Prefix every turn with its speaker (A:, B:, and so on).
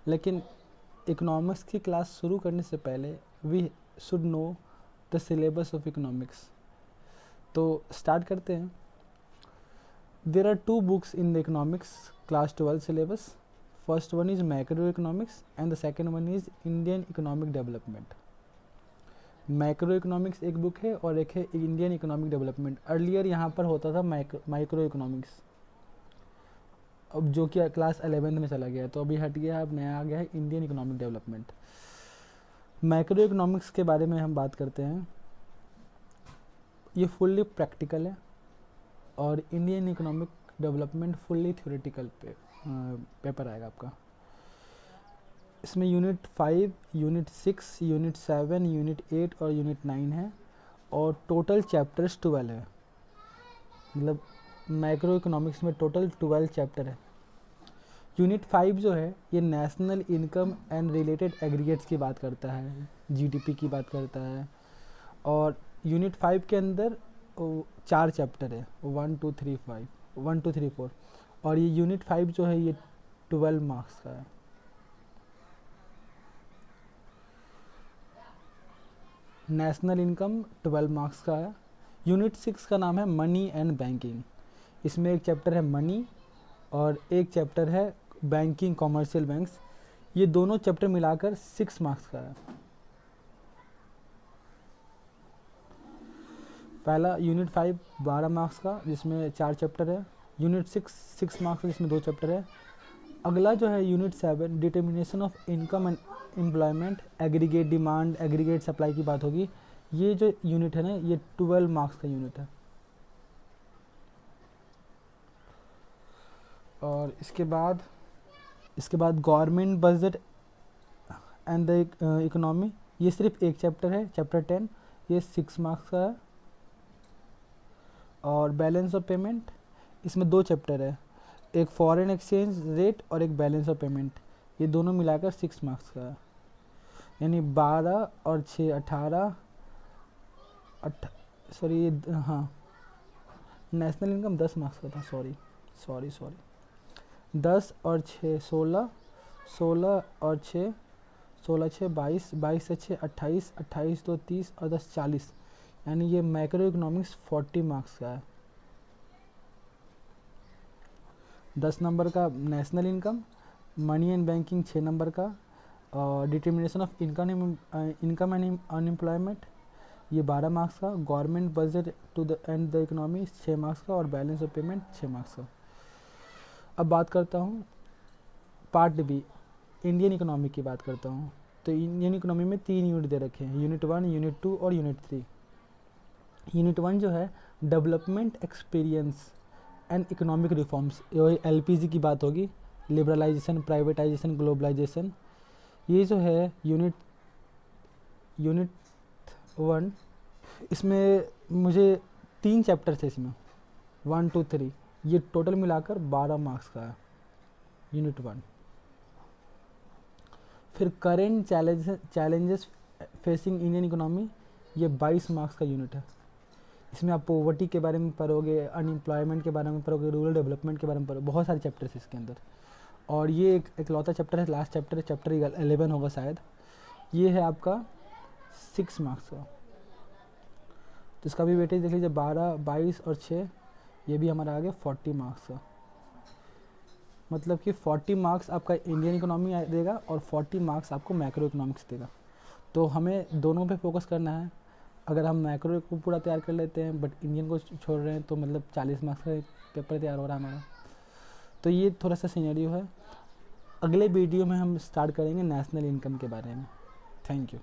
A: लेकिन इकोनॉमिक्स की क्लास शुरू करने से पहले we should know the syllabus of economics. तो स्टार्ट करते हैं। There are 2 books in the economics class 12 syllabus. First one is macroeconomics and the second one is Indian economic development. Macro economics एक book है और एक है Indian economic development. Earlier यहाँ पर होता था माइक्रो इकोनॉमिक्स, अब जो कि क्लास 11th में चला गया, तो अभी हट गया, अब नया आ गया है Indian economic development. Macro economics के बारे में हम बात करते हैं। ये फुल्ली प्रैक्टिकल है और Indian economic development fully theoretical paper आएगा आपका। इसमें यूनिट 5, यूनिट 6, यूनिट 7, यूनिट 8 और यूनिट 9 है और टोटल चैप्टर्स 12 है। मतलब मैक्रो इकोनॉमिक्स में टोटल 12 चैप्टर है। यूनिट 5 जो है ये national income and related aggregates की बात करता है, जीडीपी की बात करता है। और यूनिट 5 के अंदर 4 चैप्टर है, 1 2 3 4। और ये यूनिट 5 जो है ये 12 मार्क्स का है। नेशनल इनकम 12 मार्क्स का है। यूनिट 6 का नाम है मनी एंड बैंकिंग। इसमें एक चैप्टर है मनी और एक चैप्टर है बैंकिंग कॉमर्शियल बैंक्स। ये दोनों चैप्टर मिलाकर 6 मार्क्स का है। पहला यूनिट 5 12 मार्क्स का जिसमें 4 चैप्टर है। यूनिट 6 मार्क्स का जिसमें 2 चैप्टर है। अगला जो है unit 7 determination of income and employment, aggregate demand, aggregate supply की बात होगी। ये जो यूनिट है ना ये 12 मार्क्स का यूनिट है। और इसके बाद government budget and the economy, ये सिर्फ एक चैप्टर है, चैप्टर 10, ये 6 मार्क्स का है। और बैलेंस ऑफ पेमेंट, इसमें 2 चैप्टर है, एक फॉरेन एक्सचेंज रेट और एक बैलेंस ऑफ पेमेंट। ये दोनों मिलाकर 6 मार्क्स का है। यानी 12 और 6 18 सॉरी हाँ नेशनल इनकम 10 मार्क्स का था, सॉरी 10 और 6 16, 16 और 6 16 6 22, 22 से 6 28, 28 2 30 और 10 40। यानी ये मैक्रो इकोनॉमिक्स 40 मार्क्स का है। 10 नंबर का national income, money and banking 6 number का, और determination of income and unemployment ये 12 मार्क्स का, government budget to the and the economy 6 marks का और बैलेंस ऑफ पेमेंट 6 मार्क्स का। अब बात करता हूँ पार्ट बी, इंडियन इकोनॉमी की बात करता हूँ। तो इंडियन इकोनॉमी में 3 यूनिट दे रखे हैं, यूनिट 1, यूनिट 2 और यूनिट 3। यूनिट 1 जो है development experience and economic reforms, LPG की बात होगी, लिबरलाइजेशन, प्राइवेटाइजेशन, ग्लोबलाइजेशन। ये जो है यूनिट 1, इसमें मुझे 3 चैप्टर थे इसमें, 1 2 3, ये टोटल मिलाकर 12 मार्क्स का है यूनिट 1। फिर current challenges facing Indian economy, ये 22 मार्क्स का यूनिट है। इसमें आप पॉवर्टी के बारे में पढ़ोगे, अनएम्प्लॉयमेंट के बारे में पढ़ोगे, रूरल डेवलपमेंट के बारे में पढ़ोगे, बहुत सारे चैप्टर्स इसके अंदर। और ये एक इकलौता चैप्टर है, लास्ट चैप्टर है, चैप्टर 11 होगा शायद। ये है आपका 6 मार्क्स का। तो इसका भी वेटेज देख लीजिए, 12 22 और 6, ये भी हमारा आ गया 40 मार्क्स का। मतलब कि 40 मार्क्स आपका इंडियन इकोनॉमी देगा और 40 मार्क्स आपको मैक्रो इकोनॉमिक्स देगा। तो हमें दोनों पे फोकस करना है। अगर हम मैक्रो को पूरा तैयार कर लेते हैं बट इंडियन को छोड़ रहे हैं तो मतलब 40 मार्क्स का पेपर तैयार हो रहा है हमारा। तो ये थोड़ा सा सिनेरियो है। अगले वीडियो में हम स्टार्ट करेंगे नेशनल इनकम के बारे में। Thank you.